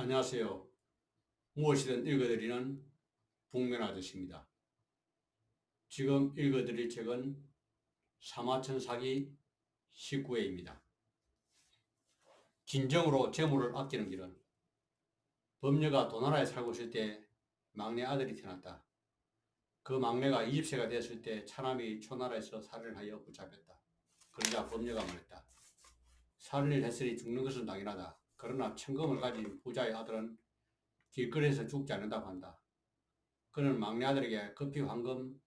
안녕하세요. 무엇이든 읽어드리는 북면 아저씨입니다. 지금 읽어드릴 책은 사마천 사기 19회입니다. 진정으로 재물을 아끼는 길은. 범녀가 도나라에 살고 있을 때 막내 아들이 태어났다. 그 막내가 20세가 되었을 때 차남이 초나라에서 살인을 하여 붙잡혔다. 그러자 범녀가 말했다. 살인을 했으니 죽는 것은 당연하다. 그러나 천금을 가진 부자의 아들은 길거리에서 죽지 않는다고 한다. 그는 막내 아들에게 급히 황금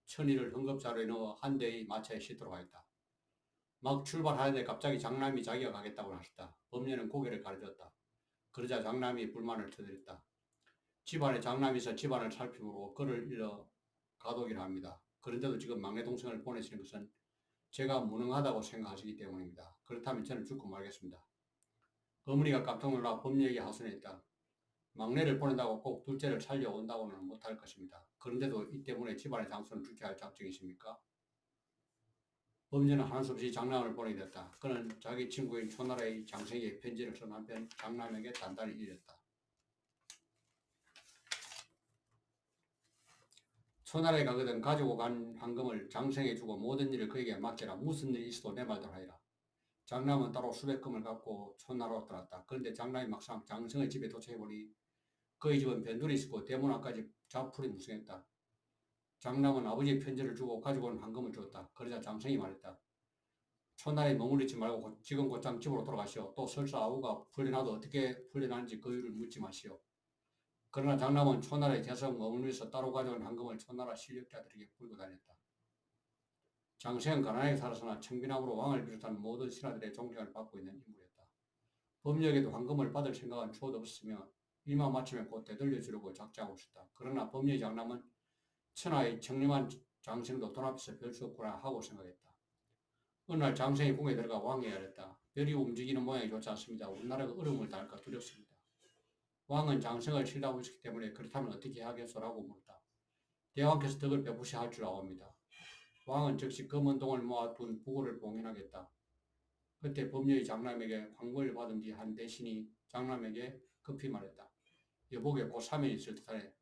1000일을 흥겁자루에 넣어 한 대의 마차에 싣도록 하였다. 막 출발하는데 갑자기 장남이 자기가 가겠다고 하셨다. 범녀는 고개를 가려줬다. 그러자 장남이 불만을 터뜨렸다. 집안에 장남이 있어 집안을 살피므로 그를 일러 가독이라 합니다. 그런데도 지금 막내 동생을 보내시는 것은 제가 무능하다고 생각하시기 때문입니다. 그렇다면 저는 죽고 말겠습니다. 어머니가 깜짝 놀라 범녀에게 하소연했다. 막내를 보낸다고 꼭 둘째를 살려온다고는 못할 것입니다. 그런데도 이 때문에 집안의 장수는 죽게 할 작정이십니까? 범죄는 하는 수 없이 장남을 보내게 됐다. 그는 자기 친구인 초나라의 장생에게 편지를 쓴 한편 장남에게 단단히 일렀다. 초나라에 가거든 가지고 간 황금을 장생에 주고 모든 일을 그에게 맡겨라. 무슨 일이 있어도 내 말대로 하리라. 장남은 따로 수백 금을 갖고 초나라로 떠났다. 그런데 장남이 막상 장생의 집에 도착해보니 그의 집은 변두리 있었고 대문 앞까지 자풀이 무성했다. 장남은 아버지의 편지를 주고 가지고 온 황금을 주었다. 그러자 장생이 말했다. 초나라에 머무르지 말고 지금 곧장 집으로 돌아가시오. 또 설사 아우가 풀려나도 어떻게 풀려나는지 그 이유를 묻지 마시오. 그러나 장남은 초나라에 계속 머물면서 따로 가져온 황금을 초나라 실력자들에게 불고 다녔다. 장생은 가난하게 살아서나 청빈함으로 왕을 비롯한 모든 신하들의 존경을 받고 있는 인물이었다. 범력에도 황금을 받을 생각은 초도 없으며 일만 마치면 곧 되돌려 주려고 작정하고 있었다. 그러나 범력의 장남은 천하의 청렴한 장생도 돈 앞에서 별 수 없구나 하고 생각했다. 어느 날 장생이 궁에 들어가 왕에게 말했다. 별이 움직이는 모양이 좋지 않습니다. 우리나라가 어려움을 당할까 두렵습니다. 왕은 장생을 싫어하고 있기 때문에 그렇다면 어떻게 하겠소라고 물었다. 대왕께서 덕을 베푸셔야 할 줄 아옵니다. 왕은 즉시 검은 동을 모아둔 부고를 봉인하겠다. 그때 범녀의 장남에게 황금을 받은 뒤 한 대신이 장남에게 급히 말했다. 여복에 곧 사면이 있을 듯하네.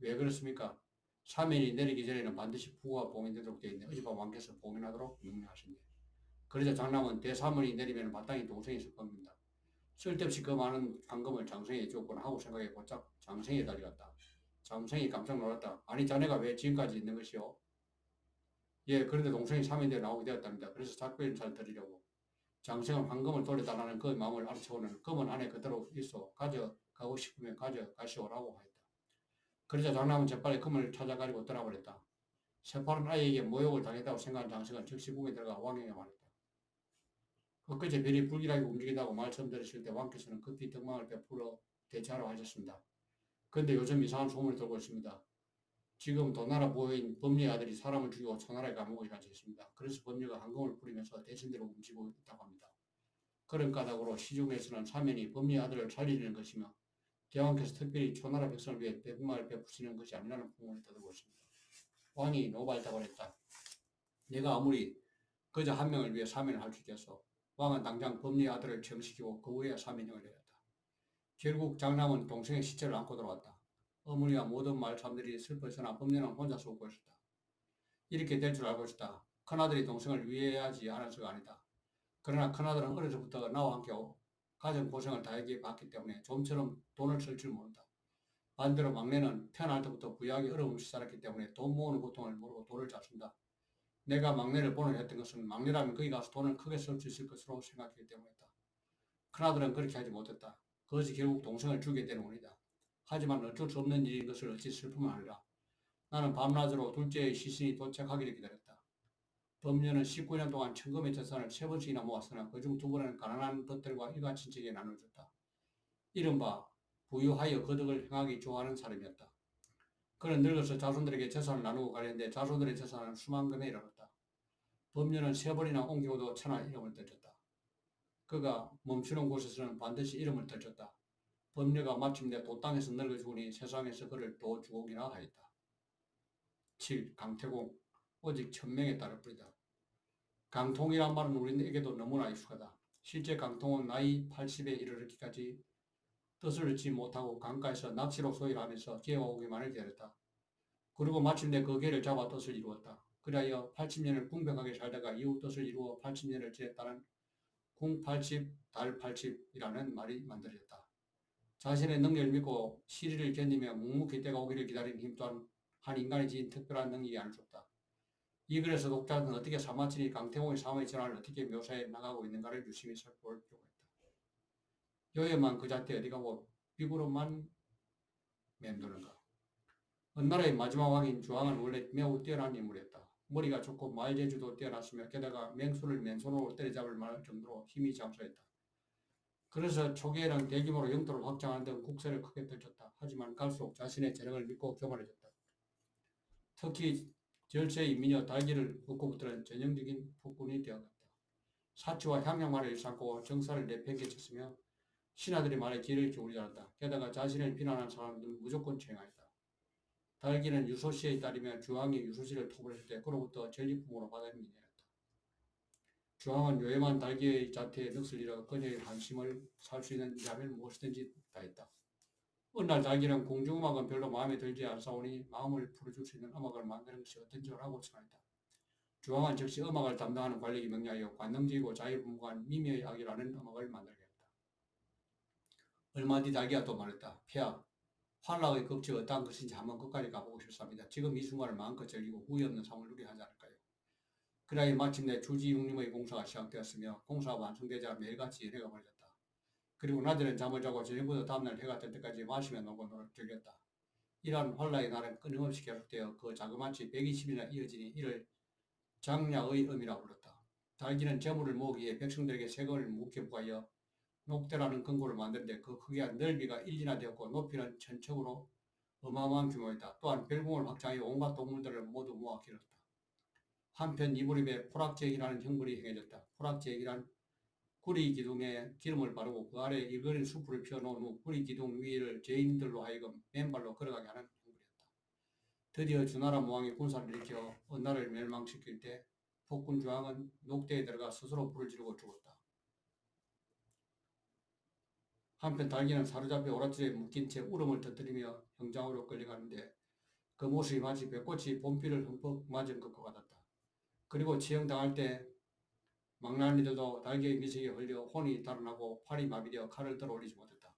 왜 그렇습니까? 사면이 내리기 전에는 반드시 부고가 봉인되도록 되어 있네. 어젯밤 왕께서 봉인하도록 명령하셨네. 그러자 장남은 대사문이 내리면 마땅히 동생이 있을 겁니다. 쓸데없이 그 많은 황금을 장생에게 주었구나 하고 생각해 곧장 장생에 달려갔다. 장생이 깜짝 놀랐다. 아니 자네가 왜 지금까지 있는 것이오? 예, 그런데 동생이 사면대에 나오게 되었답니다. 그래서 작별인사를 드리려고. 장생은 황금을 돌려달라는 그 마음을 알아채고는 금은 안에 그대로 있어 가져가고 싶으면 가져가시오라고 하였다. 그러자 장남은 재빨리 금을 찾아가지고 떠나버렸다. 새파란 아이에게 모욕을 당했다고 생각한 장생은 즉시 궁에 들어가 왕에게 말했다. 엊그제 별이 불길하게 움직인다고 말씀 드렸을 때 왕께서는 급히 덕망을 베풀어 대처하라고 하셨습니다. 그런데 요즘 이상한 소문이 돌고 있습니다. 지금 도나라 부호인 범리의 아들이 사람을 죽이고 초나라에 감옥에 갇혀 있습니다. 그래서 범리가 황금을 부리면서 대신대로 움직이고 있다고 합니다. 그런 까닭으로 시중에서는 사면이 범리의 아들을 살리는 것이며 대왕께서 특별히 초나라 백성을 위해 백마를 베푸시는 것이 아니라는 풍문이 떠들고 있습니다. 왕이 노발대발을 했다. 내가 아무리 그저 한 명을 위해 사면을 할 수 있겠소. 왕은 당장 범리의 아들을 처형시키고 그 후에 사면형을 내렸다. 결국 장남은 동생의 시체를 안고 돌아왔다. 어머니와 모든 마을 사람들이 슬퍼했으나 범녀는 혼자서 웃고 있었다. 이렇게 될 줄 알고 있었다. 큰아들이 동생을 위해하지 않아서가 아니다. 그러나 큰아들은 어려서부터 나와 함께 가정 고생을 다하게 봤기 때문에 좀처럼 돈을 쓸 줄 모른다. 반대로 막내는 태어날 때부터 부유하게 어려움 없이 살았기 때문에 돈 모으는 고통을 모르고 돈을 잘 쓴다. 내가 막내를 보내했던 것은 막내라면 거기 가서 돈을 크게 쓸 수 있을 것으로 생각했기 때문이다. 큰아들은 그렇게 하지 못했다. 그것이 결국 동생을 죽이게 되는 원이다. 하지만 어쩔 수 없는 일인 것을 어찌 슬픔을 하리라. 나는 밤낮으로 둘째의 시신이 도착하기를 기다렸다. 범녀는 19년 동안 천금의 재산을 3번씩이나 모았으나 그중 2번은 가난한 덧들과 일가 친척에게 나눠줬다. 이른바 부유하여 거덕을 행하기 좋아하는 사람이었다. 그는 늙어서 자손들에게 재산을 나누고 가려는데 자손들의 재산은 수만금에 이르렀다. 범녀는 3번이나 옮기고도 천하 이름을 떨쳤다. 그가 멈추는 곳에서는 반드시 이름을 떨쳤다. 범녀가 마침내 도땅에서 늙어 죽으니 세상에서 그를 도 주옥이라 하였다. 7. 강태공. 오직 1000명에 따를 뿐이다. 강통이란 말은 우리에게도 너무나 익숙하다. 실제 강통은 나이 80에 이르기까지 뜻을 얻지 못하고 강가에서 낚시로 소일 하면서 기회가 오기만을 기다렸다. 그리고 마침내 그 기회를 잡아 뜻을 이루었다. 그리하여 80년을 궁벽하게 살다가 이후 뜻을 이루어 80년을 지냈다는 궁 80, 달 80이라는 말이 만들어졌다. 자신의 능력을 믿고 시리를 견디며 묵묵히 때가 오기를 기다리는 힘 또한 한 인간이 지닌 특별한 능력이 아닐 수 없다. 이 글에서 독자는 어떻게 사마천이 강태공의 삶의 전환을 어떻게 묘사해 나가고 있는가를 유심히 살펴볼 필요가 있다. 요염만 그 자태 어디 가고 비구로만 맴도는가. 은나라의 마지막 왕인 주왕은 원래 매우 뛰어난 인물이었다. 머리가 좋고 말재주도 뛰어났으며 게다가 맹수를 맨손으로 때려잡을 만할 정도로 힘이 장수했다. 그래서 초기에는 대규모로 영토를 확장하는 등 국세를 크게 펼쳤다. 하지만 갈수록 자신의 재능을 믿고 교만해졌다. 특히 절세의 민여 달기를 얻고부터는 전형적인 폭군이 되어갔다. 사치와 향양만을 일삼고 정사를 내팽개쳤으며 신하들의 말에 귀를 기울이지 않았다. 게다가 자신을 비난하는 사람들은 무조건 처형하였다. 달기는 유소씨의 딸이며 주왕이 유소씨를 토벌했을 때 그로부터 전리품으로 받은 민여였다. 주왕은 요염한 달기의 자태에 넋을 잃어 그녀의 한심을 살 수 있는 일하면 무엇이든지 다했다. 어느 날 달기는 공중음악은 별로 마음에 들지 않사오니 마음을 풀어줄 수 있는 음악을 만드는 것이 어떤지 하고 청했다. 주왕은 즉시 음악을 담당하는 관리에게 명령하여 관능적이고 자유분방한 미미의 악이라는 음악을 만들게 했다. 얼마 뒤 달기가 또 말했다. 폐하, 환락의 극치 어떠한 것인지 한번 끝까지 가보고 싶습니다. 지금 이 순간을 마음껏 즐기고 후회 없는 삶을 누리게 하지 않을까요? 그러하여 마침내 주지육림의 공사가 시작되었으며 공사가 완성되자 매일같이 연회가 벌어졌다. 그리고 낮에는 잠을 자고 저녁부터 다음날 해가 뜰 때까지 마시며 놀고 즐겼다. 이러한 환락의 날은 끊임없이 계속되어 그 자그마치 120일이나 이어지니 이를 장야의 음이라 불렀다. 달기는 재물을 모으기 위해 백성들에게 세금을 묵게 부과하여 녹대라는 금고를 만드는데 그 크기와 넓이가 일리나 되었고 높이는 천척으로 어마어마한 규모였다. 또한 별궁을 확장해 온갖 동물들을 모두 모아 기렀다. 한편 이 무렵에 포락제액이라는 형벌이 행해졌다. 포락제액이란 구리 기둥에 기름을 바르고 그 아래 일거린 수풀을 피워놓은 후 구리 기둥 위를 죄인들로 하여금 맨발로 걸어가게 하는 형벌이었다. 드디어 주나라 모왕이 군사를 일으켜 은나라를 멸망시킬 때 폭군 주왕은 녹대에 들어가 스스로 불을 지르고 죽었다. 한편 달기는 사로잡혀 오랏줄에 묶인 채 울음을 터뜨리며 형장으로 끌려가는데 그 모습이 마치 벚꽃이 봄비를 흠뻑 맞은 것과 같았다. 그리고 치형당할 때 망나니들도 달기의 미sek에 흘려 혼이 달아나고 팔이 마비되어 칼을 들어 올리지 못했다.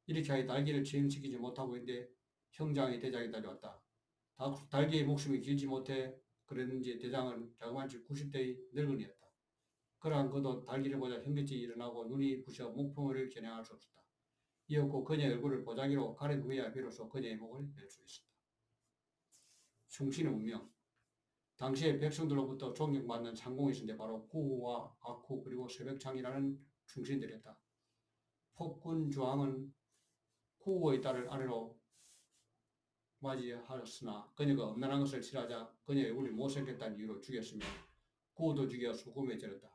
이렇게 하여 달기를 치형시키지 못하고 있는데 형장의 대장이 달려왔다. 달기의 목숨이 길지 못해 그랬는지 대장은 자그마치 90대의 늙은이였다. 그러한 그도 달기를 보자 현기증이 일어나고 눈이 부셔 목풍을 겨냥할 수 없었다. 이었고 그녀의 얼굴을 보자기로 가린 후에야 비로소 그녀의 목을 낼 수 있었다. 충신의 운명. 당시에 백성들로부터 존경받는 상공이 있었는데 바로 구우와 악후 그리고 새벽창이라는 충신들이었다. 폭군 주왕은 구우의 딸을 아내로 맞이하였으나 그녀가 엄난한 것을 싫어하자 그녀의 얼굴이 못생겼다는 이유로 죽였으며 구우도 죽여 소금에 절였다.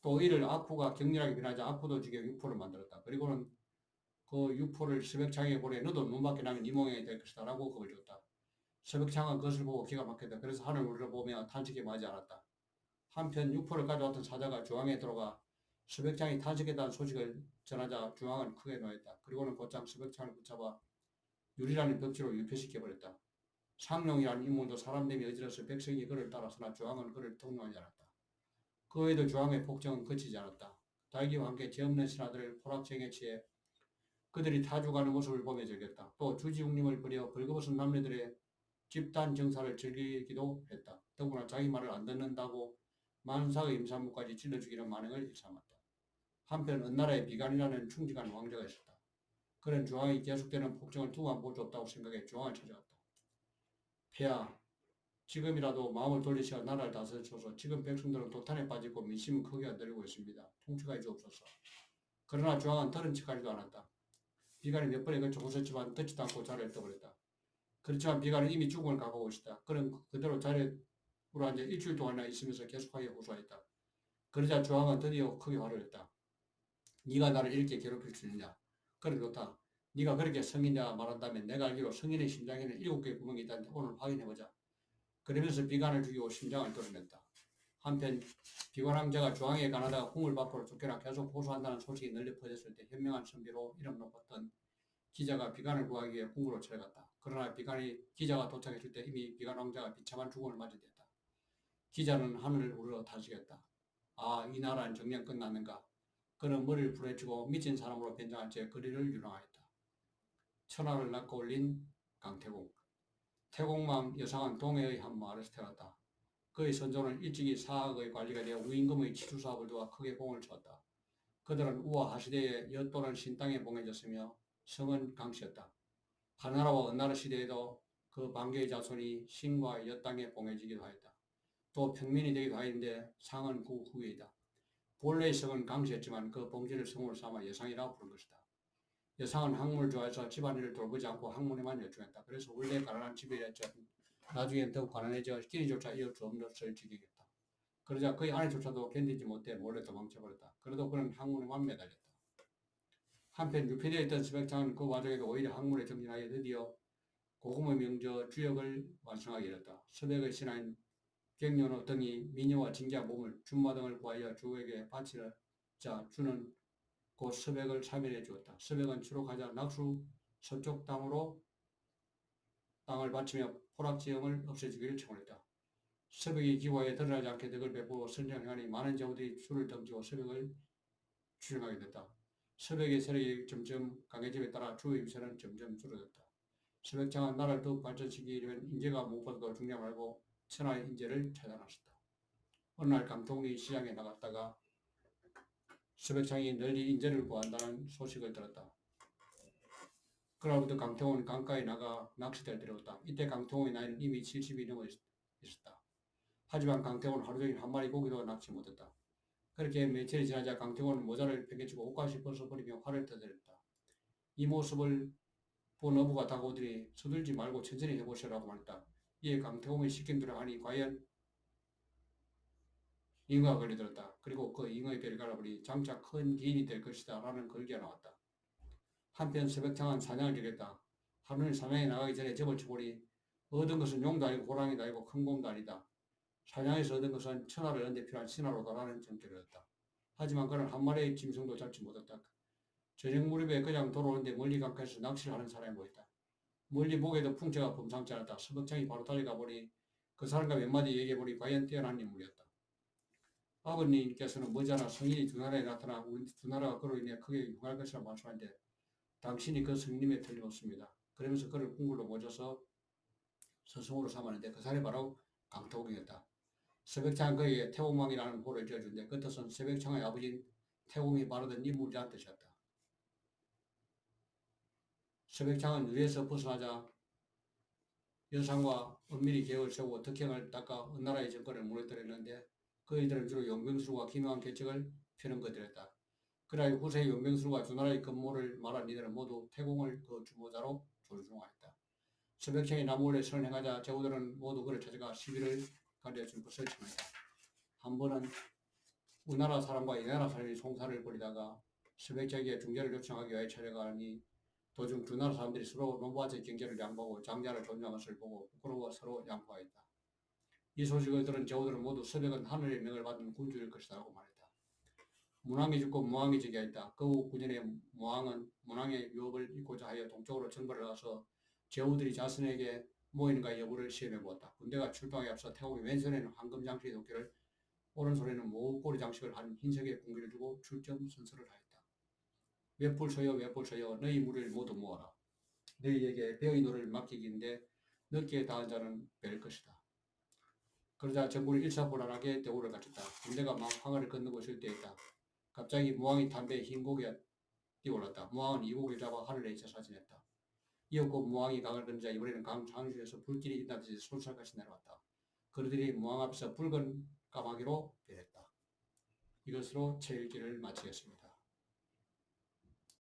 또 이를 악후가 격렬하게 변하자 악후도 죽여 육포를 만들었다. 그리고는 그 육포를 새벽창에 보내 너도 눈밖에 나면 네 모양이 될 것이다 라고 겁을 줬다. 새벽창은 그것을 보고 기가 막혔다. 그래서 하늘을 우러보며 탄식에 마지 않았다. 한편 육포를 가져왔던 사자가 주왕에 들어가 새벽창이 탄식했다는 소식을 전하자 주왕은 크게 노했다. 그리고는 곧장 새벽창을 붙잡아 유리라는 벽지로 유폐시켜버렸다. 상룡이라는 인물도 사람됨이 어지러서 백성이 그를 따라서나 주왕은 그를 통로하지 않았다. 그 외에도 주왕의 폭정은 그치지 않았다. 달기와 함께 죄 없는 신하들을 포락쟁에 취해 그들이 타죽하는 모습을 보며 즐겼다. 또 주지웅림을 버려 벌거벗은 남녀들의 집단 정사를 즐기기도 했다. 더구나 자기 말을 안 듣는다고 만사의 임산부까지 찔러주기는 만행을 일삼았다. 한편 은나라에 비간이라는 충직한 왕자가 있었다. 그는 주왕이 계속되는 폭정을 두만 보줬다고 생각해 주왕을 찾아갔다. 폐하, 지금이라도 마음을 돌리시어 나라를 다스려줘서 지금 백성들은 도탄에 빠지고 민심은 크게 흔들리고 있습니다. 통치가 주옵소서. 그러나 주왕은 들은 척하지도 않았다. 비간이 몇 번에 걸쳐 웃었지만 듣지도 않고 자리를 떠버렸다. 그렇지만 비간은 이미 죽음을 각오하고 있었다. 그는 그대로 자리에 앉아 일주일 동안이나 있으면서 계속하게 호소했다. 그러자 주왕은 드디어 크게 화를 냈다. 네가 나를 이렇게 괴롭힐 수 있느냐? 그래 좋다. 네가 그렇게 성인이라 말한다면 내가 알기로 성인의 심장에는 7개의 구멍이 있다는데 오늘 확인해보자. 그러면서 비간을 죽이고 심장을 뚫어냈다. 한편 비관 황제가 중앙에 가나다가 궁을 밖으로 쫓겨나 계속 호소한다는 소식이 널리 퍼졌을 때 현명한 선비로 이름 높았던 기자가 비관을 구하기 위해 궁으로 찾아갔다. 그러나 기자가 도착했을 때 이미 비관 왕자가 비참한 죽음을 맞이했다. 기자는 하늘을 우러러 다지겠다. 아, 이 나라는 정녕 끝났는가? 그는 머리를 부러뜨고 미친 사람으로 변장한 채 거리를 유랑하였다. 천하를 낚고 올린 강태공. 태공망 여상은 동해의 한 마을에서 태어났다. 그의 선조는 일찍이 사학의 관리가 되어 우임금의 치주 사업을 도와 크게 공을 세웠다. 그들은 우와 하시대에 엿 또는 신땅에 봉해졌으며 성은 강씨였다. 하나라와 은나라 시대에도 그 반개의 자손이 신과 엿 땅에 봉해지기도 하였다. 또 평민이 되기도 하였는데 상은 그 후에이다. 본래의 성은 강씨였지만 그 봉지를 성으로 삼아 여상이라 부른 것이다. 여상은 학문을 좋아해서 집안일을 돌보지 않고 학문에만 열중했다. 그래서 원래 가난한 집이었지만 나중엔 더욱 가난해져 끼니조차 이을 수 없는 지경이었다. 그러자 그의 아내조차도 견디지 못해 몰래 도망쳐버렸다. 그래도 그는 학문에만 매달렸다. 한편 유폐되어 있던 스백장은 그 와중에도 오히려 학문에 정진하여 드디어 고금의 명저 주역을 완성하게 되었다. 스백의 신하인 객년호 등이 미녀와 진기한 몸을 준마 등을 구하여 주에게 바치자 주는 곧 스백을 사면해 주었다. 스백은 추록하자 낙수 서쪽 땅으로 땅을 바치며 포락지형을 없애주기를 청했다. 스백이 기와에 드러나지 않게 덕을 베푸고 선정하니 많은 제후들이 줄을 던지고 스백을 추종하게 됐다. 스백의 세력이 점점 강해짐에 따라 주의 임세는 점점 줄어들었다. 스백장은 나라를 더욱 발전시키려면 인재가 무엇보다도 중요하고 말고 천하의 인재를 찾아 나섰다. 어느 날 강통이 시장에 나갔다가 스백장이 널리 인재를 구한다는 소식을 들었다. 그날부터 강태호는 강가에 나가 낚싯대를 들여왔다. 이때 강태호의 나이는 이미 70이 넘어 있었다. 하지만 강태호는 하루 종일 한 마리 고기도 낚시 못했다. 그렇게 며칠이 지나자 강태호는 모자를 벗겨치고 옷까지 벗어버리며 화를 터뜨렸다. 이 모습을 본 어부가 다가오더니 서둘지 말고 천천히 해보시라고 말했다. 이에 강태공이 시킨대로 하니 과연 잉어가 걸려들었다. 그리고 그 잉어의 배를 갈라버리 장차 큰 기인이 될 것이다 라는 걸기가 나왔다. 한편 새벽창은 사냥을 기렸다. 하루는 사냥에 나가기 전에 접을 쳐보니 얻은 것은 용도 아니고 호랑이도 아니고 큰 곰도 아니다. 사냥에서 얻은 것은 천하를 얻는 데 필요한 신하로다라는 정체를 얻었다. 하지만 그는 한 마리의 짐승도 잡지 못했다. 저녁 무렵에 그냥 돌아오는데 멀리 강가에서 낚시를 하는 사람이 보였다. 멀리 보게도 풍채가 범상치 않았다. 서백창이 바로 달려가 보니 그 사람과 몇 마디 얘기해보니 과연 뛰어난 인물이었다. 아버님께서는 머지않아 성인이 두 나라에 나타나 우리 두 나라가 그로 인해 크게 융할 것이라 말씀하는데 당신이 그 성님에 틀림없습니다. 그러면서 그를 궁굴로 모셔서 스승으로 삼았는데 그 사람이 바로 강태공이었다. 서백창은 그에게 태공망이라는 호를 지어주는데 그 뜻은 서백창의 아버지인 태공이 바르던 인물이라는 뜻이었다. 서백창은 유에서 벗어나자 연산과 은밀히 계획을 세우고 덕행을 닦아 은나라의 정권을 무너뜨렸는데 그이들은 주로 용병술과 기묘한 계책을 펴는 것들이었다. 그러나 후세 용병술과 두 나라의 근모를 말한 이들은 모두 태공을 그 주모자로 존중하였다. 서백창이 나무월에 선행하자 제후들은 모두 그를 찾아가 시비를 가려준 것을 청했다. 한 번은 우나라 사람과 이나라 사람이 송사를 벌이다가 서백창에게 중재를 요청하기 위해 찾아가니 도중 두 나라 사람들이 서로 노부하의 경계를 양보하고 장자를 존중한 것을 보고 부끄러워 서로 양보하였다. 이 소식을 들은 제후들은 모두 서백은 하늘의 명을 받은 군주일 것이라고 말했다. 문왕이 죽고 무왕이 즉위하였다. 그 후 9년에 무왕은 문왕의 유업을 잇고자 하여 동쪽으로 정벌을 나가서 제후들이 자신에게 모이는가 여부를 시험해 보았다. 군대가 출동하기 앞서 태국의 왼손에는 황금 장식의 도끼를 오른손에는 모꼬리 장식을 한 흰색의 공기를 두고 출정 선서를 하였다. 웹불 서여 웹불 서여 너희 무리를 모두 모아라. 너희에게 배의 노를 맡기기인데 늦게 다한 자는 뵐 것이다. 그러자 정부는 일사불란하게 대우를 갖췄다. 군대가 막 황하를 건너고 있을 때였다. 갑자기 무왕이 담배에 흰 고기가 뛰어올랐다. 무왕은 이 고기를 잡아 하늘에 제사지냈다. 이었고 무왕이 강을 건너자 이번에는 강 상류에서 불길이 일어나듯이 솔솔같이 내려왔다. 그들이 무왕 앞에서 붉은 까마귀로 변했다. 이것으로 제 일기를 마치겠습니다.